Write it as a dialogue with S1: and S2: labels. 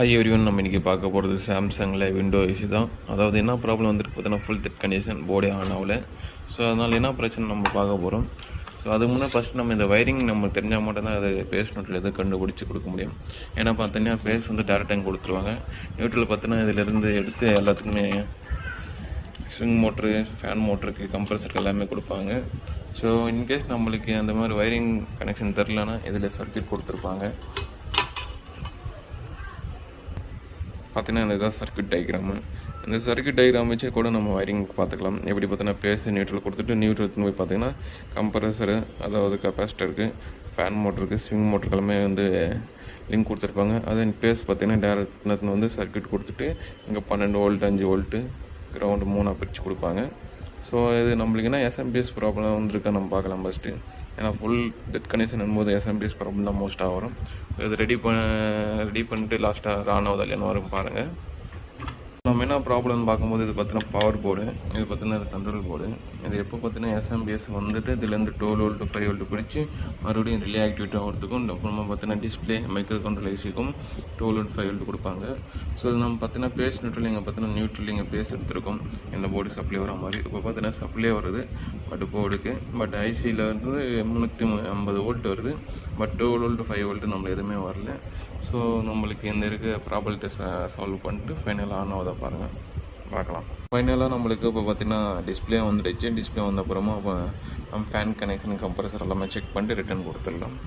S1: Everyone நம்ம இன்றைக்கி பார்க்க போகிறது சாம்சங்கில் விண்டோ ஏசி தான். அதாவது என்ன ப்ராப்ளம் வந்துட்டு பார்த்தீங்கன்னா ஃபுல் தெட் கண்டிஷன், போர்டே ஆன் ஆகல. ஸோ அதனால் என்ன பிரச்சனை நம்ம பார்க்க போகிறோம். ஸோ அது முன்னே ஃபஸ்ட் நம்ம இந்த வயரிங் நம்ம தெரிஞ்சால் மட்டும்தான் அது பேஸ் நோட்டில் எதை கண்டுபிடிச்சி கொடுக்க முடியும். ஏன்னா பார்த்தீங்கன்னா பேஸ் வந்து டேரெக்டாக கொடுத்துருவாங்க. நியூட்ரல் பார்த்தீங்கன்னா இதிலேருந்து எடுத்து எல்லாத்துக்குமே ஸ்விங் மோட்ரு, ஃபேன் மோட்டருக்கு, கம்ப்ரஸருக்கு எல்லாமே கொடுப்பாங்க. ஸோ இன்கேஸ் நம்மளுக்கு அந்த மாதிரி வயரிங் கனெக்ஷன் தெரிலனா இதில் சர்க்யூட் கொடுத்துருப்பாங்க. பார்த்தீங்கன்னா இந்த இதான் சர்க்யூட் டயக்ராமு. இந்த சர்க்யூட் டயக்ராம் வச்சு கூட நம்ம வயரிங் பார்த்துக்கலாம். எப்படி பார்த்தீங்கன்னா பேஸ் நியூட்ரல் கொடுத்துட்டு நியூட்ரல் போய் பார்த்தீங்கன்னா கம்ப்ரஸரு, அதாவது கெப்பாசிட்டருக்கு, ஃபேன் மோட்டருக்கு, ஸ்விங் மோட்டருக்கு எல்லாமே வந்து லிங்க் கொடுத்துருப்பாங்க. அதே பேஸ் பார்த்தீங்கன்னா டேரக்ட் வந்து சர்க்யூட் கொடுத்துட்டு இங்கே 12 வோல்ட், 5 வோல்ட்டு, கிரவுண்டு 3 பிரித்து கொடுப்பாங்க. ஸோ இது நம்மளுக்கு என்ன எஸ்எம்பிஎஸ் ப்ராப்ளம் வந்துருக்கா நம்ம பார்க்கலாம் ஃபஸ்ட்டு. ஏன்னா ஃபுல் டெட் கண்டிஷன் போது எஸ்எம்பிஎஸ் ப்ராப்ளம் தான் மோஸ்ட்டாக வரும். இது ரெடி பண்ணிட்டு லாஸ்ட்டாக ஆன் ஆகுதா இல்லையான்னு வரும் பாருங்கள். நம்ம என்ன ப்ராப்ளம்னு பார்க்கும்போது இது பார்த்தீங்கன்னா பவர் போர்டு, இது பார்த்தீங்கன்னா இது கண்ட்ரோல் போர்டு. இது எப்போ பார்த்தீங்கன்னா எஸ்எம்பிஎஸ் வந்துட்டு இதுலேருந்து 12 வோல்ட்டு 5 வோல்ட்டு பிடிச்சி மறுபடியும் ரிலே ஆக்டிவேட் ஆகிறதுக்கும், அப்புறமா பார்த்தீங்கன்னா டிஸ்பிளே மைக்ரோ கண்ட்ரோல் ஏசிக்கும் 12 வோல்ட் 5 வோல்ட் கொடுப்பாங்க. ஸோ இது நம்ம பார்த்தீங்கன்னா பேஸ் நியூட்ரல் இங்கே பார்த்தீங்கன்னா நியூட்ரல் இங்கே பேஸ் எடுத்துருக்கோம். இந்த போர்டு சப்ளை வர மாதிரி இப்போ பார்த்தீங்கன்னா சப்ளை வருது பட் போர்டுக்கு. பட் ஐசியில் வந்து 350 வோல்ட் வருது. பட் 12 வோல்ட் 5 வோல்ட்டு நம்மளுக்கு எதுவுமே வரல. ஸோ நம்மளுக்கு இந்த இருக்க ப்ராப்ளத்தை சால்வ் பண்ணிட்டு ஃபைனலாக ஆன் ஆகுதா பாருங்கள், பார்க்கலாம். ஃபைனலாக நம்மளுக்கு இப்போ பார்த்தீங்கன்னா டிஸ்பிளே வந்துடுச்சு. டிஸ்பிளே வந்த அப்புறமா நம்ம ஃபேன் கனெக்ஷன், கம்ப்ரஸர் எல்லாமே செக் பண்ணிட்டு ரிட்டர்ன் கொடுத்துடலாம்.